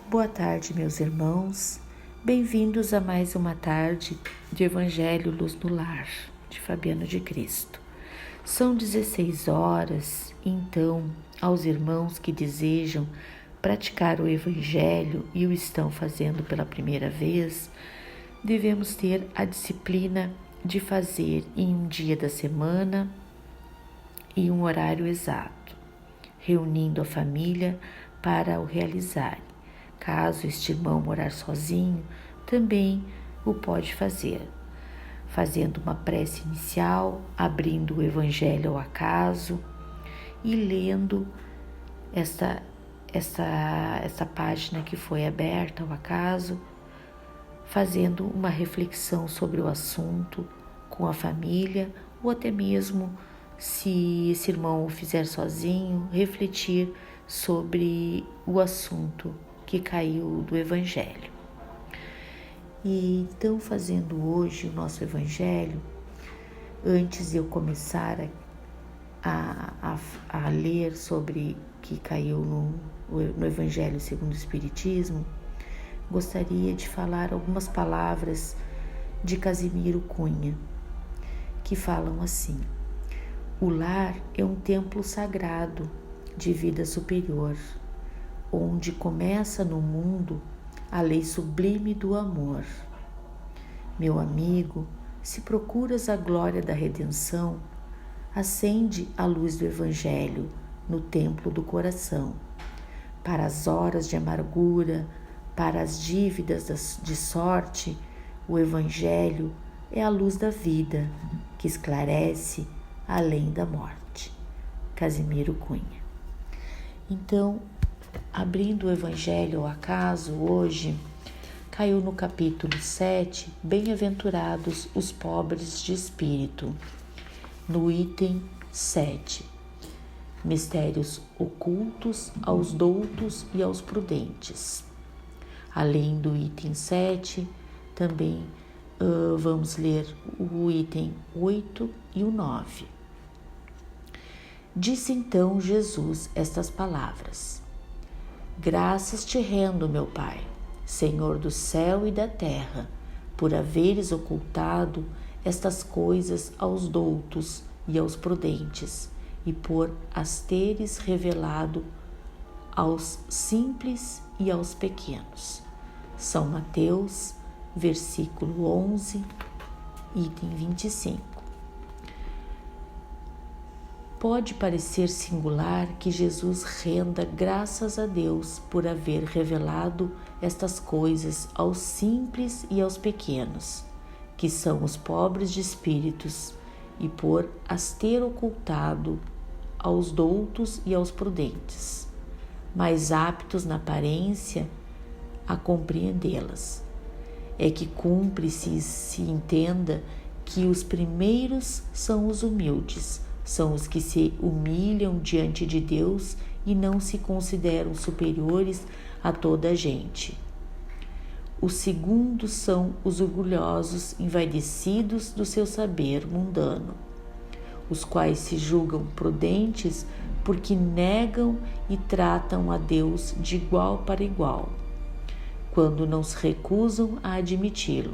Boa tarde, meus irmãos. Bem-vindos a mais uma tarde de Evangelho Luz no Lar, de Fabiano de Cristo. São 16 horas, então, aos irmãos que desejam praticar o Evangelho e o estão fazendo pela primeira vez, devemos ter a disciplina de fazer em um dia da semana e um horário exato, reunindo a família para o realizar. Caso este irmão morar sozinho, também o pode fazer, fazendo uma prece inicial, abrindo o Evangelho ao acaso e lendo essa página que foi aberta ao acaso, fazendo uma reflexão sobre o assunto com a família, ou até mesmo, se esse irmão o fizer sozinho, refletir sobre o assunto que caiu do Evangelho. E então, fazendo hoje o nosso Evangelho, antes de eu começar a ler sobre o que caiu no Evangelho segundo o Espiritismo, gostaria de falar algumas palavras de Casimiro Cunha, que falam assim: o lar é um templo sagrado de vida superior, onde começa no mundo a lei sublime do amor. Meu amigo, se procuras a glória da redenção, acende a luz do Evangelho no templo do coração. Para as horas de amargura, para as dívidas de sorte, o Evangelho é a luz da vida, que esclarece além da morte. Casimiro Cunha. Então, abrindo o Evangelho ao acaso, hoje caiu no capítulo 7, Bem-aventurados os pobres de espírito, no item 7, mistérios ocultos aos doutos e aos prudentes. Além do item 7, também vamos ler o item 8 e o 9. Disse então Jesus estas palavras: graças te rendo, meu Pai, Senhor do céu e da terra, por haveres ocultado estas coisas aos doutos e aos prudentes, e por as teres revelado aos simples e aos pequenos. São Mateus, versículo 11, item 25. Pode parecer singular que Jesus renda graças a Deus por haver revelado estas coisas aos simples e aos pequenos, que são os pobres de espíritos, e por as ter ocultado aos doutos e aos prudentes, mais aptos na aparência a compreendê-las. É que cumpre-se se entenda que os primeiros são os humildes, são os que se humilham diante de Deus e não se consideram superiores a toda a gente. Os segundos são os orgulhosos, envaidecidos do seu saber mundano, os quais se julgam prudentes porque negam e tratam a Deus de igual para igual, quando não se recusam a admiti-lo,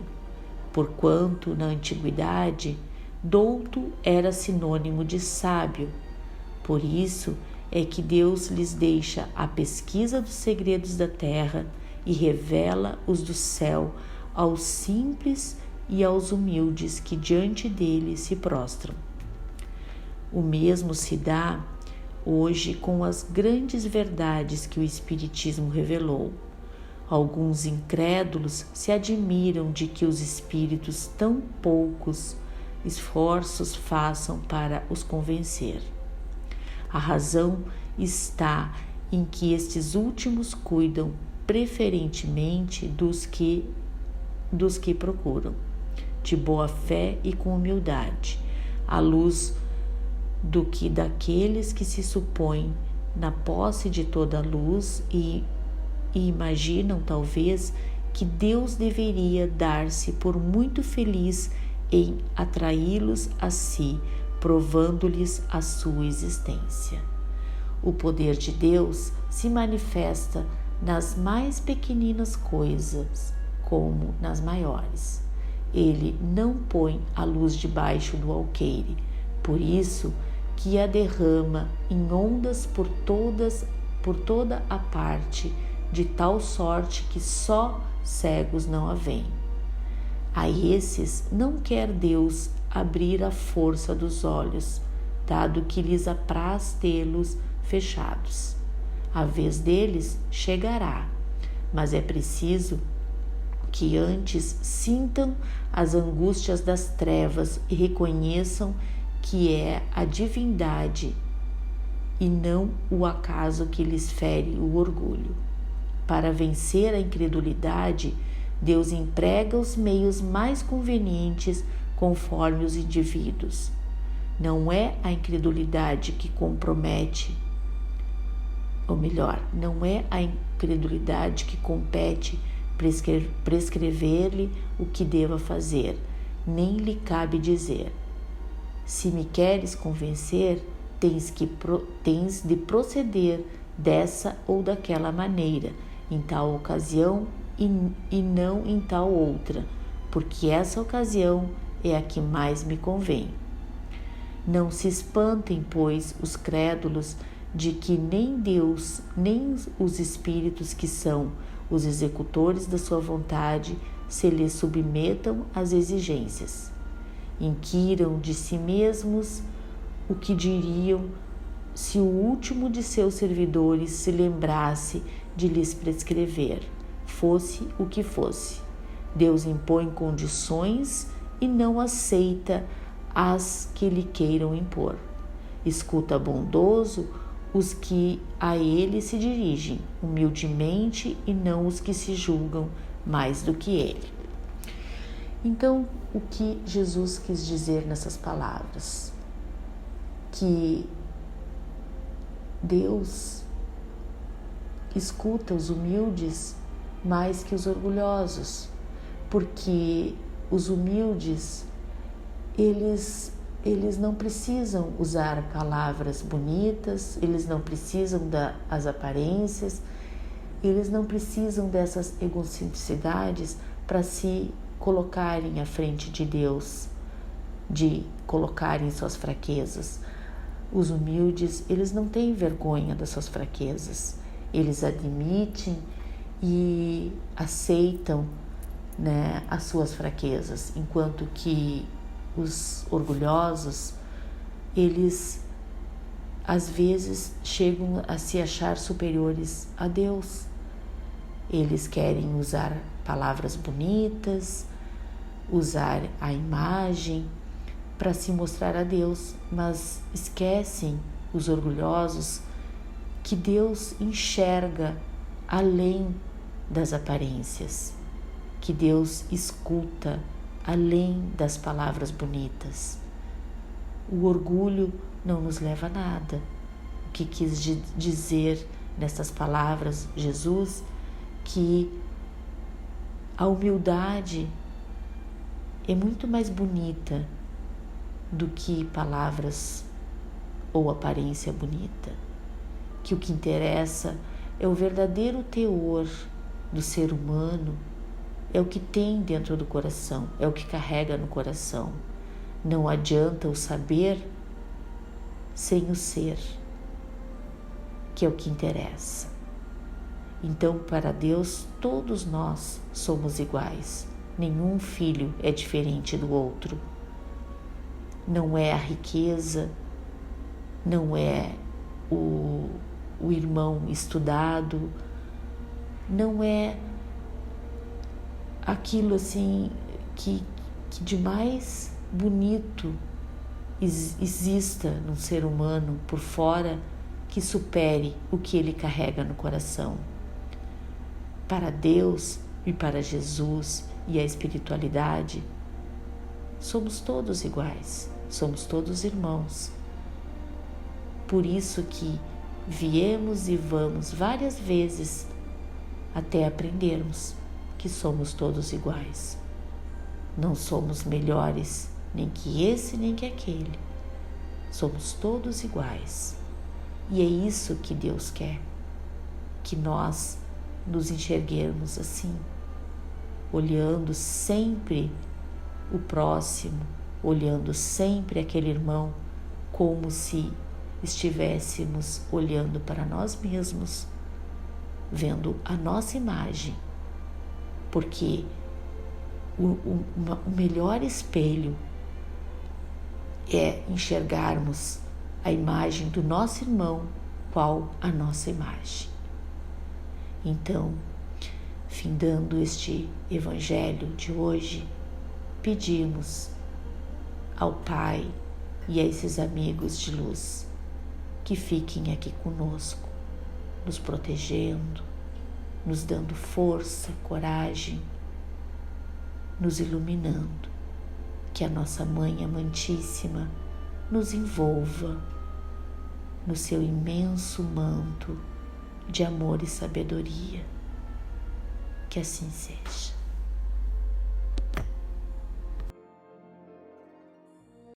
porquanto na antiguidade douto era sinônimo de sábio. Por isso é que Deus lhes deixa a pesquisa dos segredos da terra e revela os do céu aos simples e aos humildes que diante dele se prostram. O mesmo se dá hoje com as grandes verdades que o Espiritismo revelou. Alguns incrédulos se admiram de que os espíritos tão poucos esforços façam para os convencer. A razão está em que estes últimos cuidam preferentemente dos que procuram, de boa fé e com humildade, à luz do que daqueles que se supõem na posse de toda a luz e imaginam talvez que Deus deveria dar-se por muito feliz em atraí-los a si, provando-lhes a sua existência. O poder de Deus se manifesta nas mais pequeninas coisas como nas maiores. Ele não põe a luz debaixo do alqueire, por isso que a derrama em ondas por toda a parte, de tal sorte que só cegos não a veem. A esses não quer Deus abrir a força dos olhos, dado que lhes apraz tê-los fechados. A vez deles chegará, mas é preciso que antes sintam as angústias das trevas e reconheçam que é a divindade e não o acaso que lhes fere o orgulho. Para vencer a incredulidade, Deus emprega os meios mais convenientes conforme os indivíduos. Não é a incredulidade que compromete, ou melhor, não é a incredulidade que compete prescrever-lhe o que deva fazer, nem lhe cabe dizer: se me queres convencer, tens de proceder dessa ou daquela maneira, em tal ocasião e não em tal outra, porque essa ocasião é a que mais me convém. Não se espantem, pois, os crédulos de que nem Deus, nem os espíritos que são os executores da sua vontade se lhes submetam às exigências. Inquiram de si mesmos o que diriam se o último de seus servidores se lembrasse de lhes prescrever, fosse o que fosse. Deus impõe condições e não aceita as que lhe queiram impor. Escuta bondoso os que a ele se dirigem, humildemente, e não os que se julgam mais do que ele. Então, o que Jesus quis dizer nessas palavras? Que Deus escuta os humildes mais que os orgulhosos, porque os humildes, eles não precisam usar palavras bonitas, eles não precisam das aparências, eles não precisam dessas egocentricidades para se colocarem à frente de Deus, de colocarem suas fraquezas. Os humildes, eles não têm vergonha das suas fraquezas, eles admitem e aceitam, as suas fraquezas, enquanto que os orgulhosos, eles às vezes chegam a se achar superiores a Deus. Eles querem usar palavras bonitas, usar a imagem para se mostrar a Deus, mas esquecem, os orgulhosos, que Deus enxerga além das aparências, que Deus escuta além das palavras bonitas. O orgulho não nos leva a nada. O que quis dizer nessas palavras Jesus? Que a humildade é muito mais bonita do que palavras ou aparência bonita. Que o que interessa é o verdadeiro teor do ser humano, é o que tem dentro do coração, é o que carrega no coração. Não adianta o saber sem o ser, que é o que interessa. Então, para Deus, todos nós somos iguais. Nenhum filho é diferente do outro. Não é a riqueza, não é o irmão estudado, não é aquilo assim que de mais bonito exista num ser humano por fora que supere o que ele carrega no coração. Para Deus e para Jesus e a espiritualidade, somos todos iguais, somos todos irmãos. Por isso que viemos e vamos várias vezes até aprendermos que somos todos iguais. Não somos melhores nem que esse nem que aquele. Somos todos iguais. E é isso que Deus quer, que nós nos enxerguemos assim, olhando sempre o próximo, olhando sempre aquele irmão como se estivéssemos olhando para nós mesmos, vendo a nossa imagem, porque o melhor espelho é enxergarmos a imagem do nosso irmão, qual a nossa imagem. Então, findando este evangelho de hoje, pedimos ao Pai e a esses amigos de luz que fiquem aqui conosco, nos protegendo, nos dando força, coragem, nos iluminando, que a nossa Mãe Amantíssima nos envolva no seu imenso manto de amor e sabedoria. Que assim seja.